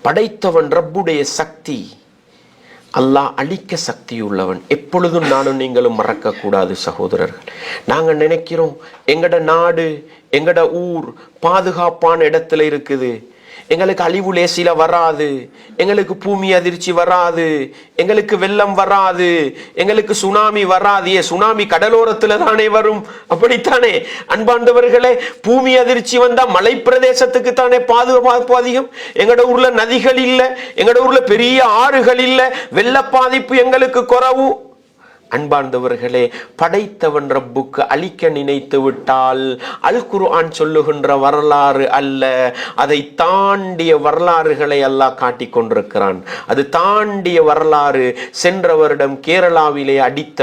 படைத்தவன் ரப்புடைய சக்தி. அல்லாஹ் அழிக்க சக்தி உள்ளவன். எப்பொழுதும் நானும் நீங்களும் மறக்க கூடாது சகோதரர்கள். நாங்க நினைக்கிறோம் எங்கட நாடு எங்கட ஊர் பாதுகாப்பான இடத்துல இருக்குது, எங்களுக்கு அழிவு லேசில வராது, எங்களுக்கு பூமி அதிர்ச்சி வராது, எங்களுக்கு வெள்ளம் வராது, எங்களுக்கு சுனாமி வராது. சுனாமி கடலோரத்துல தானே வரும், அப்படித்தானே அன்பாண்டவர்களே? பூமி அதிர்ச்சி வந்தா மலை பிரதேசத்துக்கு தானே பாதுகாப்பு அதிகம். எங்கட ஊர்ல நதிகள் இல்ல, எங்கட ஊர்ல பெரிய ஆறுகள் இல்ல, வெள்ள பாதிப்பு எங்களுக்கு குறைவு. அன்பார்ந்தவர்களே, படைத்தவன் ரப்புக்கு அழிக்க நினைத்து விட்டால் அல் குர்ஆன் சொல்லுகின்ற வரலாறு அல்ல, அதை தாண்டிய வரலாறுகளை அல்லாஹ் காட்டிக் கொண்டிருக்கிறான். அது தாண்டிய வரலாறு. சென்ற வருடம் கேரளாவிலே அடித்த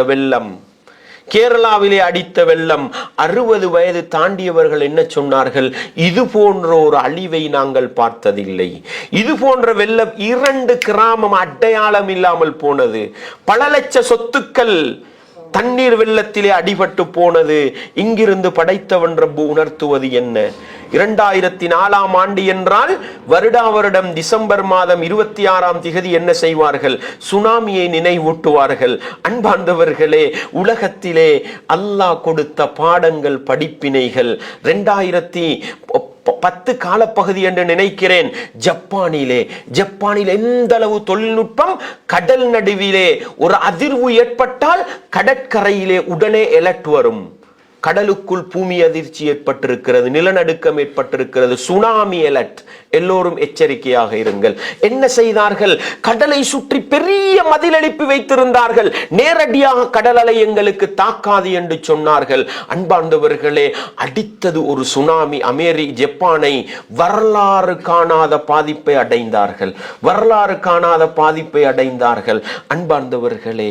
வெள்ளம், 60 வயது தாண்டியவர்கள் என்ன சொன்னார்கள்? இது போன்ற ஒரு அழிவை நாங்கள் பார்த்ததில்லை. இது போன்ற வெள்ளம் 2 கிராமம் அடையாளம் இல்லாமல் போனது. பல லட்ச சொத்துக்கள் தண்ணீர் வெள்ளத்திலே அடிபட்டு போனது. இங்கிருந்து படைத்தவன் ரப்பு உணர்த்துவது என்ன? 2004ஆம் ஆண்டு என்றால் வருடா வருடம் டிசம்பர் மாதம் 26ஆம் திகதி என்ன செய்வார்கள்? சுனாமியை நினைவூட்டுவார்கள். அன்பார்ந்தவர்களே, உலகத்திலே அல்லாஹ் கொடுத்த பாடங்கள், படிப்பினைகள் 2010 காலப்பகுதி என்று நினைக்கிறேன். ஜப்பானில் எந்த அளவு தொழில்நுட்பம்! கடல் நடுவிலே ஒரு அதிர்வு ஏற்பட்டால் கடற்கரையிலே உடனே அலர்ட் வரும். கடலுக்குள் பூமி அதிர்ச்சி ஏற்பட்டிருக்கிறது, நிலநடுக்கம் ஏற்பட்டிருக்கிறது, சுனாமி அலர்ட். எல்லோரும் எச்சரிக்கையாக இருங்கள். என்ன செய்தார்கள்? கடலை சுற்றி பெரிய மதில் எழுப்பி வைத்திருந்தார்கள். நேரடியாக கடல் அலை எங்களுக்கு தாக்காது என்று சொன்னார்கள். அன்பார்ந்தவர்களே, அடித்தது ஒரு சுனாமி. ஜப்பானை வரலாறு காணாத பாதிப்பை அடைந்தார்கள். அன்பார்ந்தவர்களே,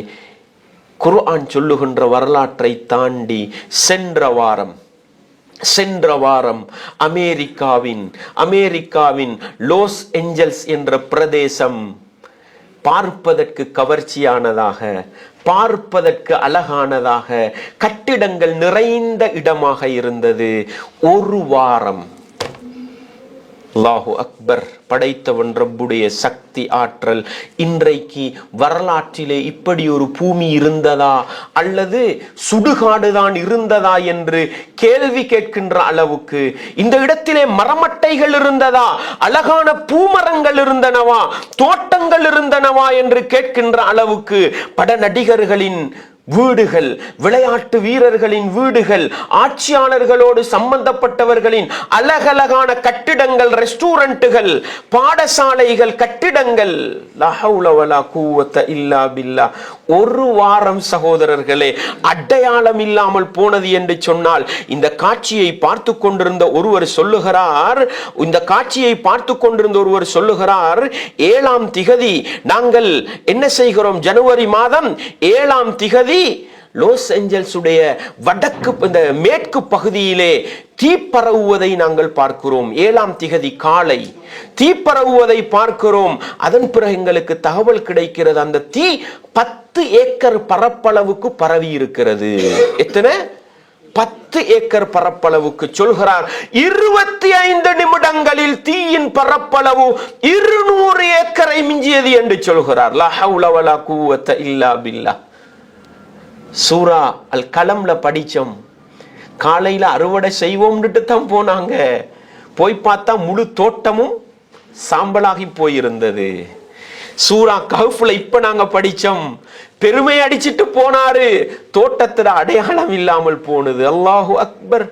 குர்ஆன் சொல்லுகின்ற வரலாற்றை தாண்டி சென்ற வாரம் அமெரிக்காவின் லாஸ் ஏஞ்சல்ஸ் என்ற பிரதேசம் பார்ப்பதற்கு கவர்ச்சியானதாக, பார்ப்பதற்கு அழகானதாக, கட்டிடங்கள் நிறைந்த இடமாக இருந்தது. ஒரு வாரம். அல்லாஹு அக்பர்! படைத்தவன் ரப்புடைய சக்தி, ஆற்றல். இன்றைக்கு வரலாற்றிலே இப்படி ஒரு பூமி இருந்ததா அல்லது சுடுகாடுதான் இருந்ததா என்று கேள்வி கேட்கின்ற அளவுக்கு, இந்த இடத்திலே மரமட்டைகள் இருந்ததா, அழகான பூமரங்கள் இருந்தனவா, தோட்டங்கள் இருந்தனவா என்று கேட்கின்ற அளவுக்கு பட நடிகர்களின் வீடுகள், விளையாட்டு வீரர்களின் வீடுகள், ஆட்சியாளர்களோடு சம்பந்தப்பட்டவர்களின் அழகழகான கட்டிடங்கள், ரெஸ்டாரண்ட்டுகள், பாடசாலைகள், கட்டிடங்கள். லா ஹவுல வலா குவத்த இல்லா பில்லா. ஒரு வாரம் சகோதரர்களே, அடையாளம் இல்லாமல் போனது என்று சொன்னால், இந்த காட்சியை பார்த்து கொண்டிருந்த ஒருவர் சொல்லுகிறார், 7ஆம் திகதி நாங்கள் என்ன செய்கிறோம்? ஜனவரி மாதம் 7ஆம் திகதி லாஸ் ஏஞ்சல்ஸ் உடைய மேற்கு பகுதியிலே தீப்பரவுவதை நாங்கள் பார்க்கிறோம். 7ஆம் திகதி காலை தீப்பரவுவதை பார்க்கிறோம். அதன் பிறகு எங்களுக்கு தகவல் கிடைக்கிறது, அந்த தீ 10 ஏக்கர் பரப்பளவுக்கு பரவி இருக்கிறது. எத்தனை? 10 ஏக்கர் பரப்பளவுக்கு. சொல்கிறார், 25 நிமிடங்களில் தீயின் பரப்பளவு 200 ஏக்கரை மிஞ்சியது என்று சொல்கிறார். லா ஹவுல வலா குவத்த இல்லா பில்லா. சூரா அல் கலம்ல படிச்சோம். காலையில அறுவடை செய்வோம்னுட்டு தான் போனாங்க. போய் பார்த்தா முழு தோட்டமும் சாம்பலாகி போயிருந்தது. சூரா கஹ்ஃப்ல இப்ப நாங்க படிச்சோம். பெருமை அடிச்சிட்டு போனாரு, தோட்டத்துல அடையாளம் இல்லாமல் போனது. அல்லாஹு அக்பர்!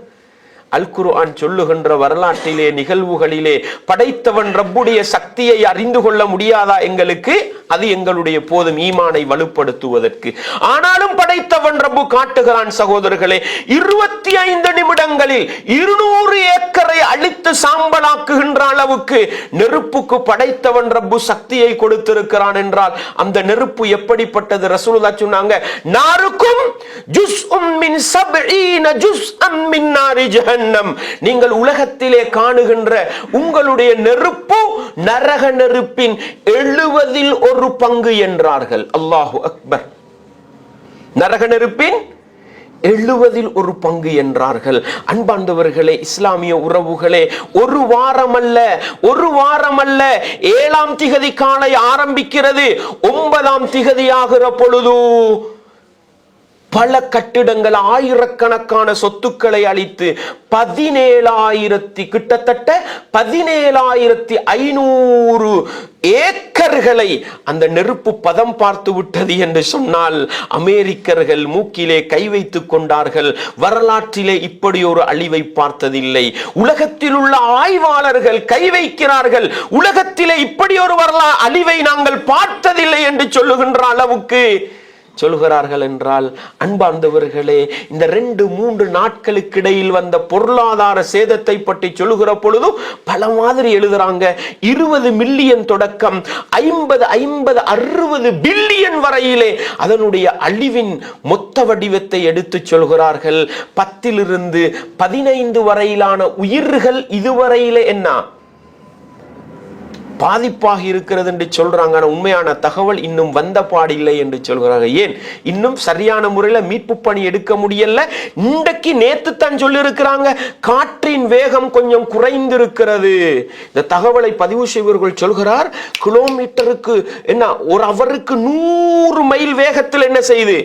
அல் குர்ஆன் சொல்லுகின்ற வரலாற்றிலே, நிகழ்வுகளிலே படைத்தவன் ரப்புடைய சக்தியை அறிந்து கொள்ள முடியாதா எங்களுக்கு? அது எங்களுடைய போதும் ஈமானை வலுப்படுத்துவதற்கு. ஆனாலும் படைத்தவன் ரப்பு காட்டுகிறான் சகோதரர்களே, 25 நிமிடங்களில் 200 ஏக்கரை அழித்து சாம்பலாக்குகின்ற அளவுக்கு நெருப்புக்கு படைத்தவன் ரப்பு சக்தியை கொடுத்திருக்கிறான் என்றால் அந்த நெருப்பு எப்படிப்பட்டது? ரசூலுல்லாஹ் சொன்னாங்க, நாருக்கும் ஜுஸ்உம் மின் 70 ஜுஸ்அம் மின் நாரி ஜஹன்னம். நீங்கள் உலகத்திலே காணுகின்ற உங்களுடைய நெருப்பு நரக நெருப்பின் 70ல் 1 பங்கு என்றார்கள். அல்லாஹு அக்பர்! நரக நெருப்பின் 70 ஒரு பங்கு என்றார்கள். அன்பார்ந்தவர்களே, இஸ்லாமிய உறவுகளே, ஒரு வாரம் அல்ல 7ஆம் திகதி காலை ஆரம்பிக்கிறது. 9ஆம் திகதி ஆகிற பொழுது பல கட்டிடங்கள், ஆயிரக்கணக்கான சொத்துக்களை அளித்து கிட்டத்தட்ட 17,500 ஏக்கர்களை அந்த நெருப்பு பதம் பார்த்து விட்டது என்று சொன்னால் அமெரிக்கர்கள் மூக்கிலே கை வைத்துக் கொண்டார்கள். வரலாற்றிலே இப்படி ஒரு அழிவை பார்த்ததில்லை. உலகத்தில் உள்ள ஆய்வாளர்கள் கை வைக்கிறார்கள், உலகத்திலே இப்படி ஒரு அழிவை நாங்கள் பார்த்ததில்லை என்று சொல்லுகின்ற அளவுக்கு சொல்கிறார்கள் என்றால், அன்பார்ந்தவர்களே, இந்த 2-3 நாட்களுக்கு இடையில் வந்த பொருளாதார சேதத்தை பற்றி சொல்லுகிற பொழுது பல மாதிரி எழுதுறாங்க. 20 மில்லியன் தொடக்கம் 50-60 பில்லியன் வரையிலே அதனுடைய அழிவின் மொத்த வடிவத்தை எடுத்து சொல்கிறார்கள். 10 to 15 வரையிலான உயிர்கள் இதுவரையிலே என்ன பாதிப்பாக இருக்கிறது என்று சொல்றாங்க. உண்மையான தகவல் இன்னும் வந்த பாடில்லை என்று சொல்கிறாங்க. ஏன் இன்னும் சரியான முறையில் மீட்பு பணி எடுக்க முடியல? இன்றைக்கு நேத்து தான் சொல்லி இருக்கிறாங்க, காற்றின் வேகம் கொஞ்சம் குறைந்திருக்கிறது. இந்த தகவலை பதிவு செய்வர்கள் சொல்கிறார், கிலோமீட்டருக்கு என்ன, ஒரு அவருக்கு 100 மைல் வேகத்தில் என்ன செய்து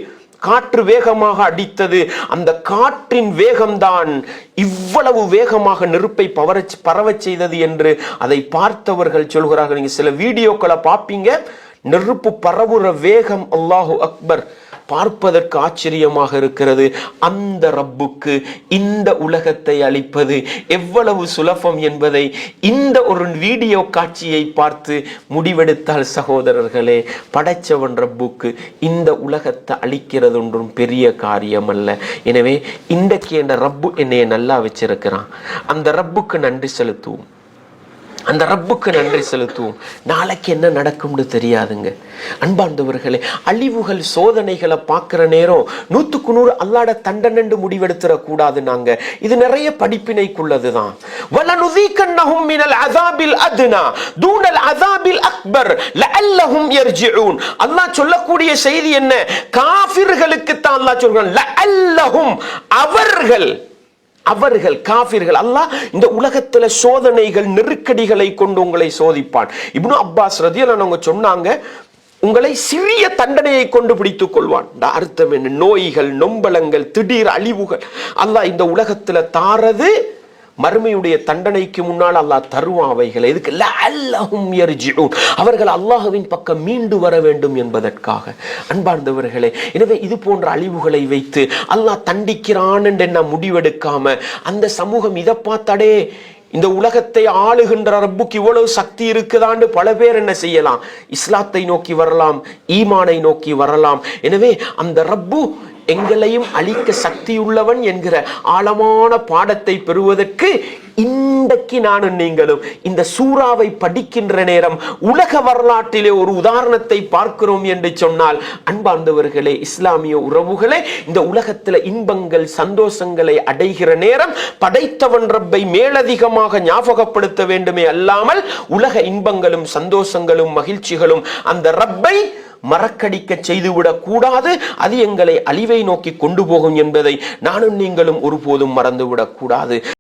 காற்று வேகமாக அடித்தது. அந்த காற்றின் வேகம்தான் இவ்வளவு வேகமாக நெருப்பை பரவச் செய்தது என்று அதை பார்த்தவர்கள் சொல்கிறார்கள். நீங்க சில வீடியோக்களை பார்ப்பீங்க, நெருப்பு பரவுற வேகம் அல்லாஹு அக்பர், பார்ப்பதற்கு ஆச்சரியமாக இருக்கிறது. அந்த ரப்புக்கு இந்த உலகத்தை அளிப்பது எவ்வளவு சுலபம் என்பதை இந்த ஒரு வீடியோ காட்சியை பார்த்து முடிவெடுத்தால் சகோதரர்களே, படைச்சவன் ரப்புக்கு இந்த உலகத்தை அளிக்கிறது ஒன்றும் பெரிய காரியம் அல்ல. எனவே இன்றைக்கு என்ற ரப்பு என்னைய நல்லா வச்சிருக்கிறான், அந்த ரப்புக்கு நன்றி செலுத்துவோம், அந்த ரப்புக்கு நன்றி செலுத்துவோம். நாளைக்கு என்ன நடக்கும்னு தெரியாதுங்க. அன்பார்ந்தவர்களே, அழிவுகள் சோதனைகளை பார்க்கிற நேரம் 100க்கு 100 அல்லாஹ்வுடைய தண்டனை முடிவெடுத்துற கூடாது. நாங்க இது நிறைய படிப்பினைக்குள்ளதுதான். வலனுதீகன்னஹும் மினல் அஸாபில் அத்னா தூனல் அஸாபில் அக்பர் லஅல்லஹும் யர்ஜிஊன். அல்லாஹ் சொல்லக்கூடிய செய்தி என்ன? காஃபிர்களுக்கு தான் அல்லாஹ் சொல்றான், லஅல்லஹும், அவர்கள் காஃபிர்கள். அல்லாஹ் இந்த உலகத்துல சோதனைகள், நெருக்கடிகளை கொண்டு உங்களை சோதிப்பான். இப்னு அப்பாஸ் ரலியல்லாஹு அன்ஹு சொன்னாங்க, உங்களை சிறிய தண்டனையை கொண்டு பிடித்துக் கொள்வான். அர்த்தம் என்ன? நோய்கள், நொம்பலங்கள், திடீர் அழிவுகள் அல்லாஹ் இந்த உலகத்துல தாரது மறுமையுடைய தண்டனைக்கு முன்னால் அல்லாஹ் தருவான் அவைகளை. இதுக்கு லஅல்லஹும் யர்ஜிஊன், அவர்கள் அல்லாஹ்வின் பக்கம் மீண்டு வர வேண்டும் என்பதற்காக. அன்பார்ந்தவர்களே, எனவே இது போன்ற அழிவுகளை வைத்து அல்லாஹ் தண்டிக்கிறான் என்று என்ன முடிவெடுக்காம, அந்த சமூகம் இதை பார்த்தாடே இந்த உலகத்தை ஆளுகின்ற ரப்புக்கு இவ்வளவு சக்தி இருக்குதான்னு பல பேர் என்ன செய்யலாம்? இஸ்லாத்தை நோக்கி வரலாம், ஈமானை நோக்கி வரலாம். எனவே அந்த ரப்பு எங்களையும் அழிக்க சக்தியுள்ளவன் என்கிற ஆழமான பாடத்தை பெறுவதற்கு இன்றைக்கு நானும் நீங்களும் இந்த சூறாவை படிக்கின்ற நேரம் உலக வரலாற்றிலே ஒரு உதாரணத்தை பார்க்கிறோம் என்று சொன்னால், அன்பார்ந்தவர்களே, இஸ்லாமிய உறவுகளே, இந்த உலகத்தில் இன்பங்கள், சந்தோஷங்களை அடைகிற நேரம் படைத்தவன் ரப்பை மேலதிகமாக ஞாபகப்படுத்த வேண்டுமே அல்லாமல் உலக இன்பங்களும் சந்தோஷங்களும் மகிழ்ச்சிகளும் அந்த ரப்பை மறக்கடிக்க செய்துவிடக் கூடாது. அது எங்களை அழிவை நோக்கி கொண்டு போகும் என்பதை நானும் நீங்களும் ஒருபோதும் மறந்துவிடக் கூடாது.